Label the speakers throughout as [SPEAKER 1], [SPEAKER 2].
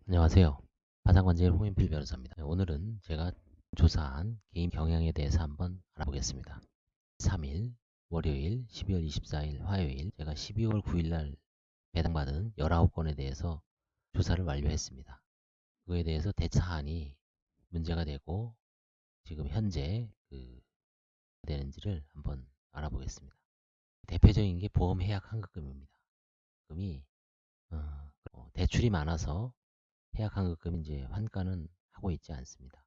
[SPEAKER 1] 안녕하세요. 파산관제일 홍인필 변호사입니다. 오늘은 제가 조사한 개인 경향에 대해서 한번 알아보겠습니다. 3일, 월요일, 12월 24일, 화요일, 제가 12월 9일 날 배당받은 19건에 대해서 조사를 완료했습니다. 그거에 대해서 대차안이 문제가 되고 지금 현재 되는지를 한번 알아보겠습니다. 대표적인 게 보험 해약 환급금입니다. 금이 대출이 많아서 해약 환급금 이제 환가는 하고 있지 않습니다.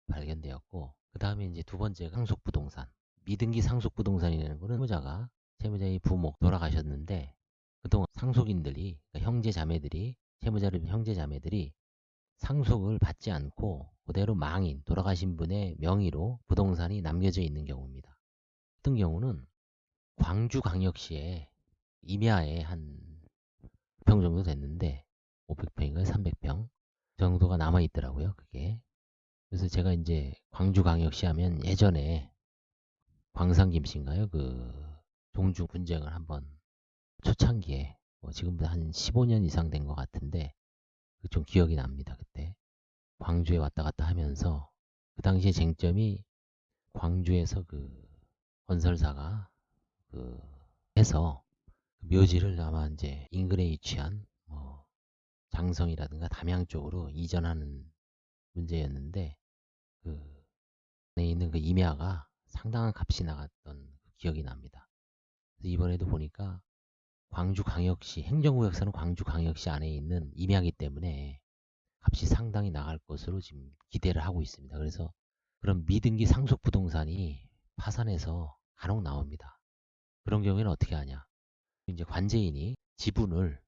[SPEAKER 1] 발견되었고, 그 다음에 이제 두 번째가 상속부동산. 미등기 상속부동산이라는 거는 채무자의 부모 돌아가셨는데 그동안 상속인들이, 그러니까 형제자매들이, 채무자를 형제자매들이 상속을 받지 않고 그대로 망인, 돌아가신 분의 명의로 부동산이 남겨져 있는 경우입니다. 어떤 경우는 광주광역시에 임야에 한 5평 정도 됐는데 500평인가요? 300평 정도가 남아 있더라고요. 그게. 그래서 제가 이제 광주광역시 하면 예전에 광산김씨인가요? 동주 분쟁을 한번 초창기에 지금부터 한 15년 이상 된 것 같은데 좀 기억이 납니다. 그때 광주에 왔다 갔다 하면서 그 당시에 쟁점이 광주에서 건설사가 해서 묘지를 아마 이제 인근에 위치한 장성이라든가 담양 쪽으로 이전하는 문제였는데 안에 있는 그 임야가 상당한 값이 나갔던 기억이 납니다. 그래서 이번에도 보니까 광주광역시 행정구역사는 광주광역시 안에 있는 임야이기 때문에 값이 상당히 나갈 것으로 지금 기대를 하고 있습니다. 그래서 그런 미등기 상속부동산이 파산해서 간혹 나옵니다. 그런 경우에는 어떻게 하냐? 이제 관제인이 지분을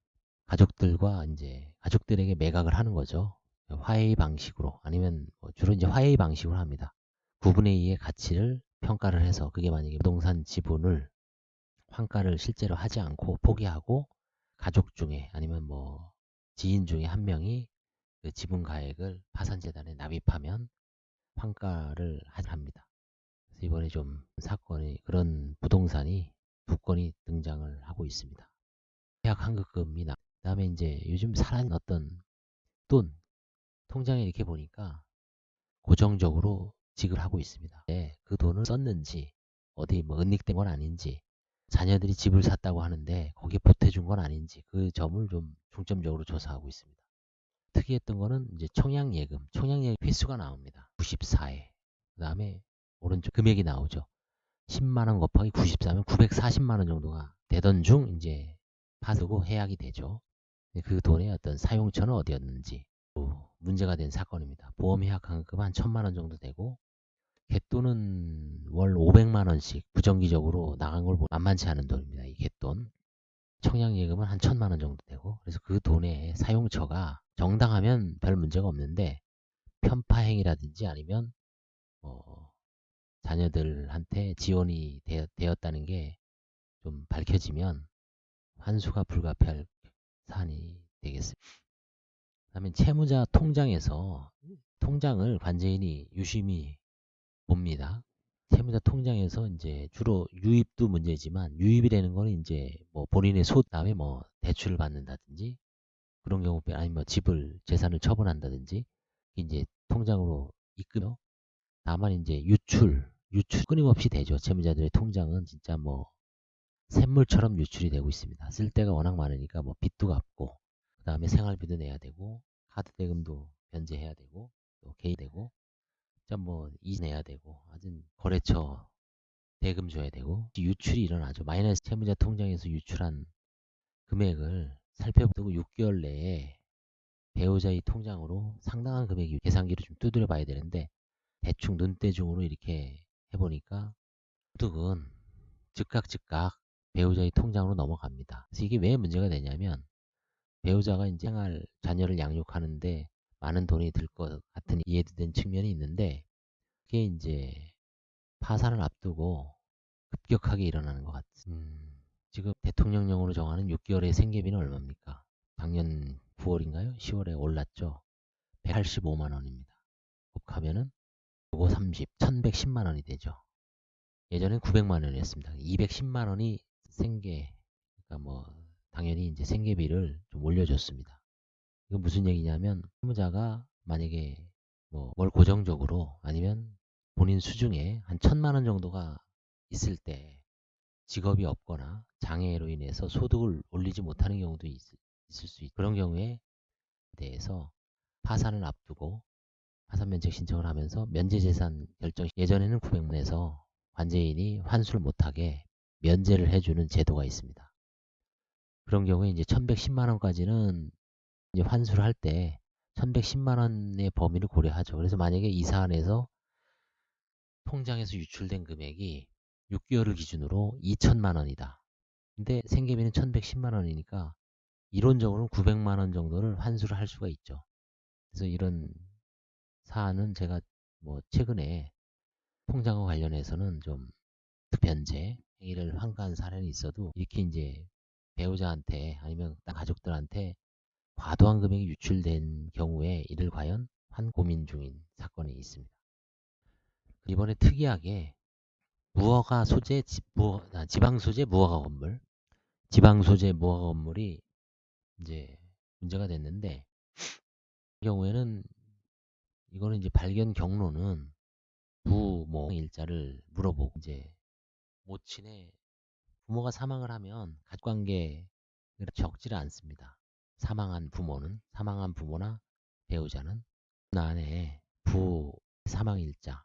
[SPEAKER 1] 가족들에게 매각을 하는 거죠. 화해의 방식으로 아니면 주로 이제 화해의 방식으로 합니다. 9분의 2의 가치를 평가를 해서 그게 만약에 부동산 지분을 환가를 실제로 하지 않고 포기하고 가족 중에 아니면 지인 중에 한 명이 그 지분 가액을 파산재단에 납입하면 환가를 합니다. 그래서 이번에 좀 사건이 그런 부동산이 2건이 등장을 하고 있습니다. 계약 환급금이나 그다음에 이제 요즘 사라진 어떤 돈 통장에 이렇게 보니까 고정적으로 지급하고 있습니다. 네, 그 돈을 썼는지 어디 은닉된 건 아닌지 자녀들이 집을 샀다고 하는데 거기에 보태준 건 아닌지 그 점을 좀 중점적으로 조사하고 있습니다. 특이했던 거는 이제 청약예금 횟수가 나옵니다. 94회. 그 다음에 오른쪽 금액이 나오죠. 10만원 곱하기 94면 940만원 정도가 되던 중 이제 파수고 해약이 되죠. 그 돈의 어떤 사용처는 어디였는지 문제가 된 사건입니다. 보험 해약 환급은 한 1000만원 정도 되고 갯돈은 월 500만원씩 부정기적으로 나간 걸 보면 만만치 않은 돈입니다. 이 갯돈. 청약예금은 한 1000만원 정도 되고 그래서 그 돈의 사용처가 정당하면 별 문제가 없는데 편파행위라든지 아니면 자녀들한테 지원이 되었다는 게 좀 밝혀지면 환수가 불가피할 사안이 되겠습니다. 그다음에 채무자 통장에서 통장을 관제인이 유심히 봅니다. 채무자 통장에서 이제 주로 유입도 문제지만 유입이라는 거는 이제 본인의 다음에 대출을 받는다든지 그런 경우 아니면 재산을 처분한다든지 이제 통장으로 입금요. 다만 이제 유출 끊임없이 되죠. 채무자들의 통장은 진짜 샘물처럼 유출이 되고 있습니다. 쓸 데가 워낙 많으니까 빚도 갚고 그다음에 생활비도 내야 되고 카드 대금도 변제해야 되고 또 개인 되고 이자 내야 되고 하여튼 거래처 대금 줘야 되고 유출이 일어나죠. 마이너스 채무자 통장에서 유출한 금액을 살펴보고 6개월 내에 배우자의 통장으로 상당한 금액이 계산기를 좀 두드려 봐야 되는데 대충 눈대중으로 이렇게 해보니까 소득은 즉각 배우자의 통장으로 넘어갑니다. 그래서 이게 왜 문제가 되냐면 배우자가 이제 자녀를 양육하는데 많은 돈이 들 것 같은 이해된 측면이 있는데 그게 이제 파산을 앞두고 급격하게 일어나는 것 같습니다. 지금 대통령령으로 정하는 6개월의 생계비는 얼마입니까? 작년 9월인가요? 10월에 올랐죠. 185만 원입니다. 곱하면은 요거 1110만 원이 되죠. 예전엔 900만 원이었습니다. 210만 원이 그러니까 당연히 이제 생계비를 좀 올려줬습니다. 이거 무슨 얘기냐면 채무자가 만약에 뭐 월 고정적으로 아니면 본인 수중에 한 1,000만 원 정도가 있을 때 직업이 없거나 장애로 인해서 소득을 올리지 못하는 경우도 있을 수 있고, 그런 경우에 대해서 파산을 앞두고 파산 면책 신청을 하면서 면제재산 결정, 예전에는 900만 원에서 관제인이 환수를 못하게 면제를 해주는 제도가 있습니다. 그런 경우에 이제 1110만 원까지는 이제 환수를 할 때 1110만 원의 범위를 고려하죠. 그래서 만약에 이 사안에서 통장에서 유출된 금액이 6개월을 기준으로 2천만 원이다. 근데 생계비는 1110만 원이니까 이론적으로는 900만 원 정도를 환수를 할 수가 있죠. 그래서 이런 사안은 제가 뭐 최근에 통장과 관련해서는 좀 변제 행위를 환가한 사례는 있어도 이렇게 이제 배우자한테 아니면 가족들한테 과도한 금액이 유출된 경우에 이를 과연 고민 중인 사건이 있습니다. 이번에 특이하게 무허가 소재 지방 소재 무허가 건물, 지방 소재 무허가 건물이 이제 문제가 됐는데, 이 경우에는 이거는 이제 발견 경로는 부모 일자를 물어보고, 이제 모친의 부모가 사망을 하면 가족관계가 적지를 않습니다. 사망한 부모나 배우자는 안에 부 사망일자,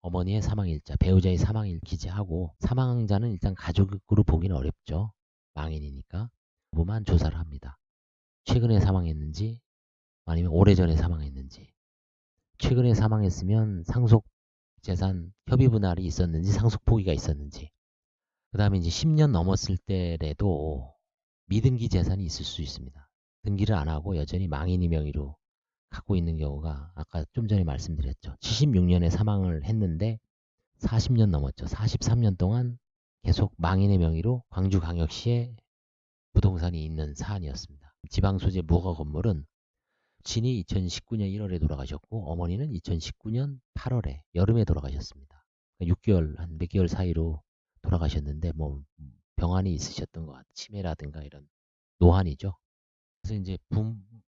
[SPEAKER 1] 어머니의 사망일자, 배우자의 사망일 기재하고, 사망자는 일단 가족으로 보기는 어렵죠. 망인이니까. 부만 조사를 합니다. 최근에 사망했는지 아니면 오래전에 사망했는지. 최근에 사망했으면 상속 재산 협의 분할이 있었는지 상속 포기가 있었는지. 그 다음에 이제 10년 넘었을 때라도 미등기 재산이 있을 수 있습니다. 등기를 안 하고 여전히 망인이 명의로 갖고 있는 경우가 아까 좀 전에 말씀드렸죠. 76년에 사망을 했는데 40년 넘었죠. 43년 동안 계속 망인의 명의로 광주광역시에 부동산이 있는 사안이었습니다. 지방소재 무허가 건물은 친이 2019년 1월에 돌아가셨고 어머니는 2019년 8월에 여름에 돌아가셨습니다. 6개월 한 몇 개월 사이로 돌아가셨는데 뭐 병환이 있으셨던 것 같아요. 치매라든가 이런 노환이죠. 그래서 이제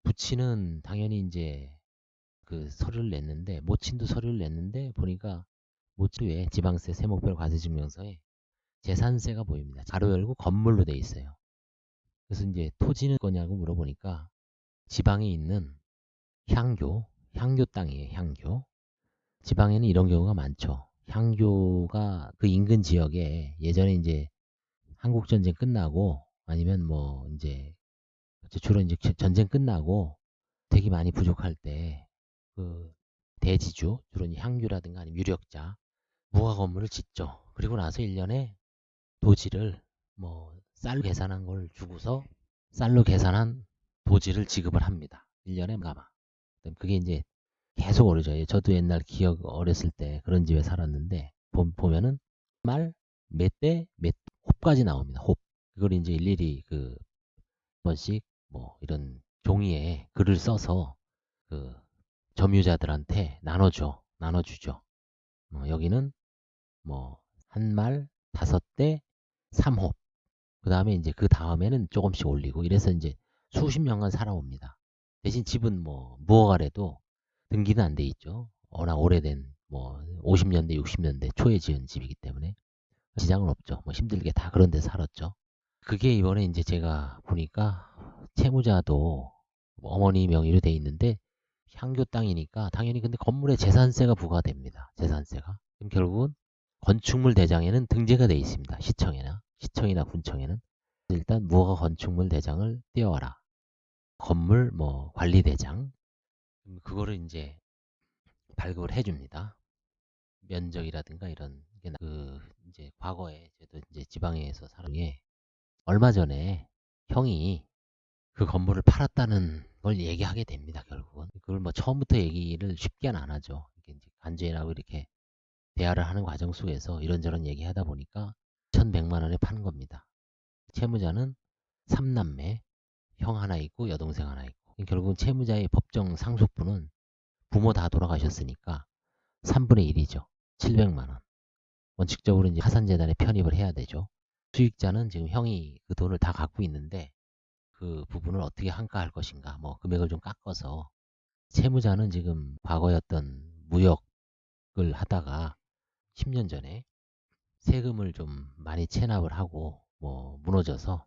[SPEAKER 1] 부친은 당연히 이제 그 서류를 냈는데, 모친도 서류를 냈는데 보니까 모친의 지방세 세목별 과세증명서에 재산세가 보입니다. 가로 열고 건물로 돼 있어요. 그래서 이제 토지는 거냐고 물어보니까 지방에 있는 향교 땅이에요. 향교. 지방에는 이런 경우가 많죠. 향교가 그 인근 지역에 예전에 이제 한국전쟁 끝나고 아니면 뭐 이제 주로 이제 전쟁 끝나고 되게 많이 부족할 때 그 대지주, 주로 향유라든가 아니면 유력자, 무허가 건물을 짓죠. 그리고 나서 1년에 도지를 뭐 쌀로 계산한 걸 주고서 쌀로 계산한 도지를 지급을 합니다. 1년에 가마. 그게 이제 계속 오르죠. 저도 옛날 기억 어렸을 때 그런 집에 살았는데 보면은 몇 대 몇 홉까지 나옵니다. 홉. 그걸 이제 일일이 그 번씩 뭐 이런 종이에 글을 써서 그 점유자들한테 나눠주죠. 여기는 뭐 한 말 5대 3홉. 그 다음에 이제 그 다음에는 조금씩 올리고 이래서 이제 수십 년간 살아옵니다. 대신 집은 뭐 무허가래도 등기는 안 돼 있죠. 워낙 오래된 뭐 50년대 60년대 초에 지은 집이기 때문에 지장은 없죠. 뭐 힘들게 다 그런 데 살았죠. 그게 이번에 이제 제가 보니까 채무자도 어머니 명의로 돼 있는데 향교 땅이니까 당연히 근데 건물에 재산세가 부과됩니다. 재산세가. 그럼 결국은 건축물 대장에는 등재가 돼 있습니다. 시청이나 군청에는. 일단 무허가 건축물 대장을 띄워라. 건물 뭐 관리 대장. 그거를 이제 발급을 해줍니다. 면적이라든가 이런 게 그 이제 과거에 저도 이제 지방에서 살게 얼마 전에 형이 그 건물을 팔았다는 걸 얘기하게 됩니다. 결국은 그걸 뭐 처음부터 얘기를 쉽게는 안 하죠. 이렇게 이제 간주인하고 이렇게 대화를 하는 과정 속에서 이런저런 얘기하다 보니까 1,100만 원에 파는 겁니다. 채무자는 3남매, 형 하나 있고 여동생 하나 있고. 결국은 채무자의 법정 상속분은 부모 다 돌아가셨으니까 3분의 1이죠. 700만 원. 원칙적으로 이제 하산재단에 편입을 해야 되죠. 수익자는 지금 형이 그 돈을 다 갖고 있는데 그 부분을 어떻게 한가할 것인가, 뭐 금액을 좀 깎아서. 채무자는 지금 과거에 어떤 무역을 하다가 10년 전에 세금을 좀 많이 체납을 하고 뭐 무너져서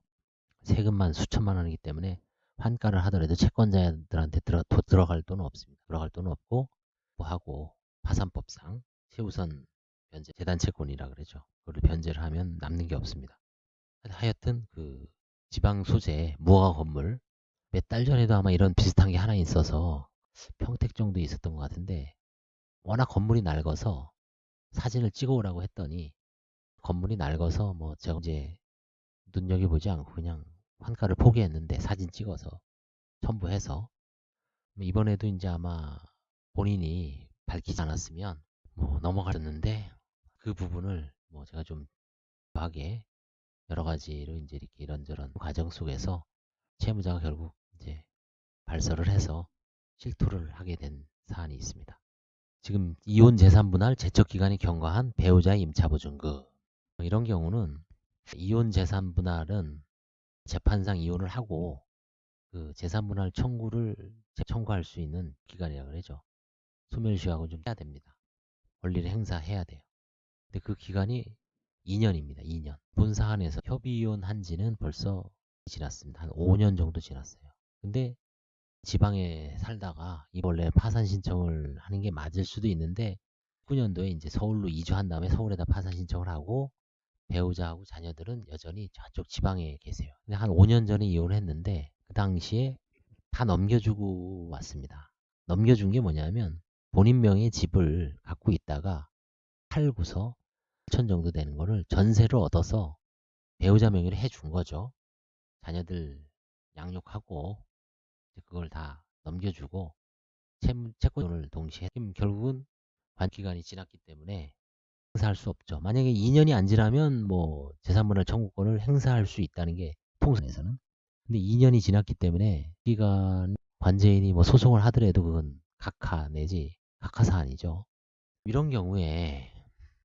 [SPEAKER 1] 세금만 수천만 원이기 때문에 환가를 하더라도 채권자들한테 들어갈 돈은 없습니다. 들어갈 돈은 없고 뭐 하고 파산법상 최우선 변제 재단 채권이라 그러죠. 그걸 변제를 하면 남는 게 없습니다. 하여튼 그 지방 소재 무허가 건물 몇 달 전에도 아마 이런 비슷한 게 하나 있어서 평택 정도 있었던 것 같은데, 워낙 건물이 낡아서 사진을 찍어오라고 했더니 건물이 낡아서 뭐 제가 이제 눈여겨보지 않고 그냥 환가를 포기했는데 사진 찍어서 첨부해서 이번에도 이제 아마 본인이 밝히지 않았으면 뭐 넘어갔었는데, 그 부분을 뭐 제가 좀 하게 여러 가지로 이제 이렇게 이런저런 과정 속에서 채무자가 결국 이제 발설을 해서 실토를 하게 된 사안이 있습니다. 지금 이혼 재산 분할 제척 기간이 경과한 배우자의 임차 보증금, 이런 경우는 이혼 재산 분할은 재판상 이혼을 하고 그 재산 분할 청구를 청구할 수 있는 기간이라고 그러죠. 소멸시효하고 좀 해야 됩니다. 권리를 행사해야 돼요. 근데 그 기간이 2년입니다. 2년. 본 사안에서 협의 이혼한 지는 벌써 지났습니다. 한 5년 정도 지났어요. 근데 지방에 살다가 이 원래 파산 신청을 하는 게 맞을 수도 있는데 19년도에 이제 서울로 이주한 다음에 서울에다 파산 신청을 하고 배우자하고 자녀들은 여전히 저쪽 지방에 계세요. 근데 한 5년 전에 이혼을 했는데 그 당시에 다 넘겨주고 왔습니다. 넘겨준 게 뭐냐면 본인 명의의 집을 갖고 있다가 팔고서 8천 정도 되는 거를 전세로 얻어서 배우자 명의로 해준 거죠. 자녀들 양육하고 그걸 다 넘겨주고 채권을 동시에 결국은 관기간이 지났기 때문에 행사할 수 없죠. 만약에 2년이 안 지나면 뭐 재산분할 청구권을 행사할 수 있다는 게 통상에서는. 근데 2년이 지났기 때문에 기간 관제인이 뭐 소송을 하더라도 그건 각하 내지 각하 사안이죠. 이런 경우에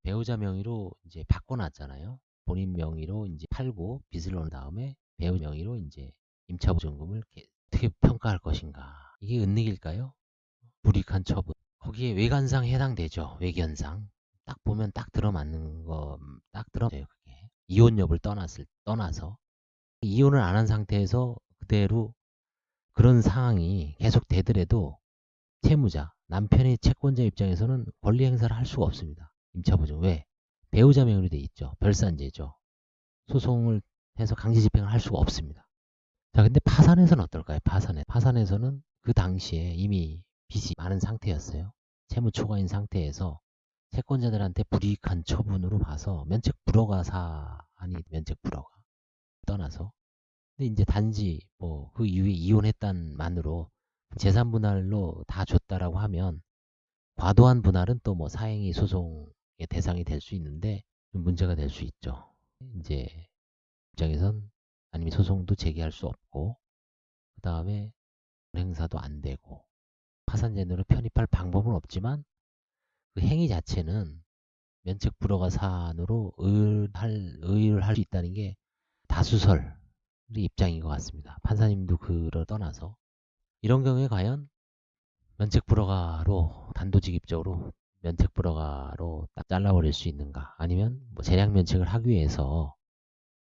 [SPEAKER 1] 배우자 명의로 이제 바꿔놨잖아요. 본인 명의로 이제 팔고 빚을 넣은 다음에 배우자 명의로 이제 임차보증금을 어떻게 평가할 것인가? 이게 은닉일까요? 불이익한 처분. 거기에 외관상 해당되죠. 외견상. 딱 보면 딱 들어맞는 거, 딱 들어맞아요. 그게. 이혼 여부를 떠나서. 이혼을 안 한 상태에서 그대로 그런 상황이 계속 되더라도 채무자, 남편의 채권자 입장에서는 권리 행사를 할 수가 없습니다. 임차보증. 왜? 배우자 명의로 돼 있죠. 별산제죠. 소송을 해서 강제 집행을 할 수가 없습니다. 자, 근데 파산에서는 어떨까요? 파산에서는 그 당시에 이미 빚이 많은 상태였어요. 채무 초과인 상태에서 채권자들한테 불이익한 처분으로 봐서 면책 불허가 사안이 면책 불허가 떠나서, 근데 이제 단지 뭐 그 이후에 이혼했단만으로 재산 분할로 다 줬다라고 하면 과도한 분할은 또 뭐 사행위 소송의 대상이 될 수 있는데 좀 문제가 될 수 있죠. 이제 입장에선 아니면 소송도 제기할 수 없고 그 다음에 행사도 안 되고 파산제도로 편입할 방법은 없지만 그 행위 자체는 면책 불허가 사안으로 의의를 할 수 있다는 게 다수설의 입장인 것 같습니다. 판사님도 그를 떠나서 이런 경우에 과연 면책 불허가로 단도직입적으로 면책 불허가로 딱 잘라버릴 수 있는가, 아니면 뭐 재량 면책을 하기 위해서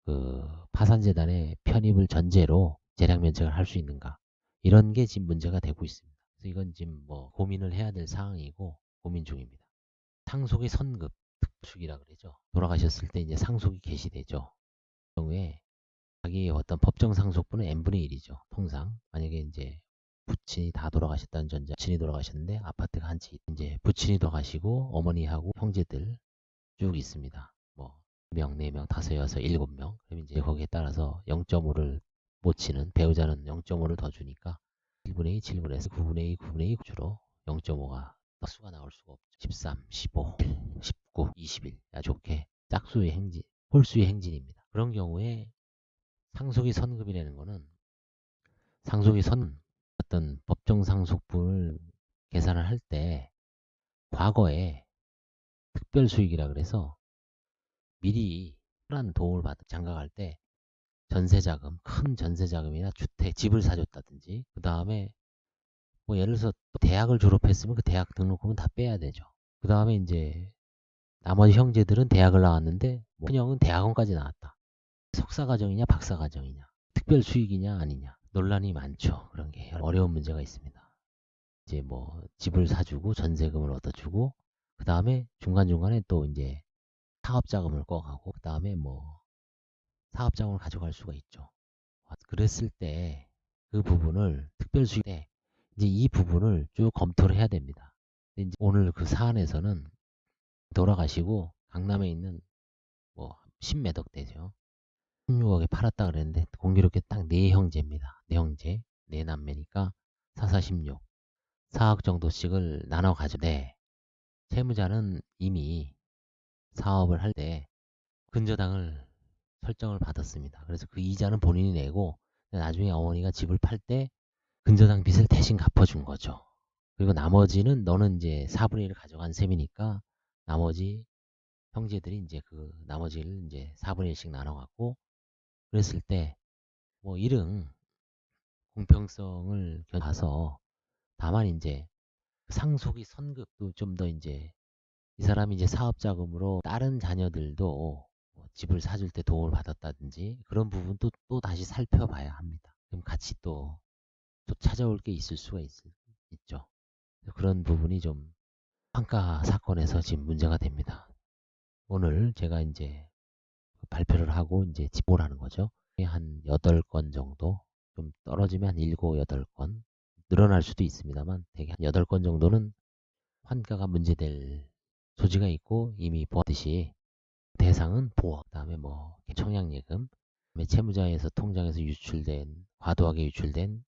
[SPEAKER 1] 그 파산재단의 편입을 전제로 재량 면책을 할 수 있는가, 이런 게 지금 문제가 되고 있습니다. 그래서 이건 지금 뭐 고민을 해야 될 사항이고 고민 중입니다. 상속의 선급 특수이라 그러죠. 돌아가셨을 때 이제 상속이 개시되죠. 그 경우에 자기 어떤 법정 상속분은 n분의 1이죠. 통상 만약에 이제 부친이 다 돌아가셨다는 전제, 부친이 돌아가셨는데 아파트가 한 채, 이제 부친이 돌아가시고 어머니하고 형제들 쭉 있습니다. 뭐 2명, 4명, 5, 6, 7명. 그럼 이제 거기에 따라서 0.5를 못 치는 배우자는 0.5를 더 주니까 1분의 2, 7분의 1, 9분의 2, 9분의 2 주로 0.5가 수가 나올 수가 없죠. 13, 15, 19, 21. 야 좋게 짝수의 행진, 홀수의 행진입니다. 그런 경우에 상속의 선급이라는 거는 상속의 선 어떤 법정 상속분을 계산을 할 때 과거에 특별 수익이라 그래서 미리 특별한 도움을 받아 장가갈 때 전세자금, 큰 전세자금이나 주택, 집을 사줬다든지, 그 다음에 뭐 예를 들어서 또 대학을 졸업했으면 그 대학 등록금은 다 빼야 되죠. 그 다음에 이제 나머지 형제들은 대학을 나왔는데 뭐 큰형은 대학원까지 나왔다. 석사과정이냐 박사과정이냐, 특별 수익이냐 아니냐, 논란이 많죠. 그런 게 어려운 문제가 있습니다. 이제 뭐 집을 사주고 전세금을 얻어주고, 그 다음에 중간중간에 또 이제 사업자금을 꺼가고, 그 다음에 뭐 사업자금을 가져갈 수가 있죠. 그랬을 때 그 부분을 특별수익 때 이제 이 부분을 쭉 검토를 해야 됩니다. 근데 이제 오늘 그 사안에서는 돌아가시고 강남에 있는 뭐 10매덕 대죠. 16억에 팔았다 그랬는데 공교롭게 딱 네 형제입니다. 네 형제, 네 남매니까 4, 4, 16, 4억 정도씩을 나눠 가지고, 네, 채무자는 이미 사업을 할 때 근저당을 설정을 받았습니다. 그래서 그 이자는 본인이 내고 나중에 어머니가 집을 팔 때 근저당 빚을 대신 갚아준 거죠. 그리고 나머지는 너는 이제 4분의 1을 가져간 셈이니까 나머지 형제들이 이제 그 나머지를 이제 4분의 1씩 나눠 갖고, 그랬을 때 뭐 이런 공평성을 봐서, 다만 이제 상속이 선급도 좀 더 이제 이 사람이 이제 사업자금으로 다른 자녀들도 뭐 집을 사줄 때 도움을 받았다든지 그런 부분도 또 다시 살펴봐야 합니다. 그럼 같이 또 찾아올 게 있을 수가 있죠. 그런 부분이 좀 판가 사건에서 지금 문제가 됩니다. 오늘 제가 이제 발표를 하고 이제 집보라는 거죠. 한 8건 정도, 좀 떨어지면 한 7, 8건, 늘어날 수도 있습니다만 대개 한 8건 정도는 환가가 문제될 소지가 있고, 이미 보았듯이 대상은 보험, 그다음에 뭐 청약예금, 그다음에 채무자에서 통장에서 유출된, 과도하게 유출된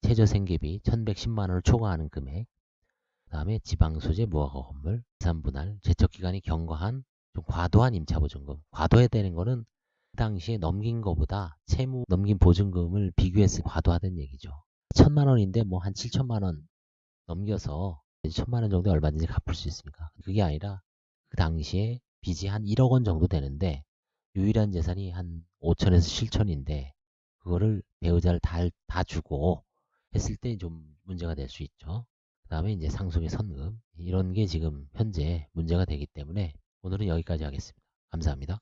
[SPEAKER 1] 최저생계비 1110만 원을 초과하는 금액, 그다음에 지방소재 무허가 건물, 재산분할, 제척기간이 경과한 좀 과도한 임차보증금. 과도해되는 거는 그 당시에 넘긴 거보다 채무 넘긴 보증금을 비교했을 때 과도하다는 얘기죠. 1000만 원인데 뭐 한 7천만 원 넘겨서 1000만 원 정도 얼마든지 갚을 수 있습니까? 그게 아니라 그 당시에 빚이 한 1억 원 정도 되는데 유일한 재산이 한 5천에서 7천인데 그거를 배우자를 다 주고 했을 때 좀 문제가 될 수 있죠. 그 다음에 이제 상속의 선금, 이런 게 지금 현재 문제가 되기 때문에 오늘은 여기까지 하겠습니다. 감사합니다.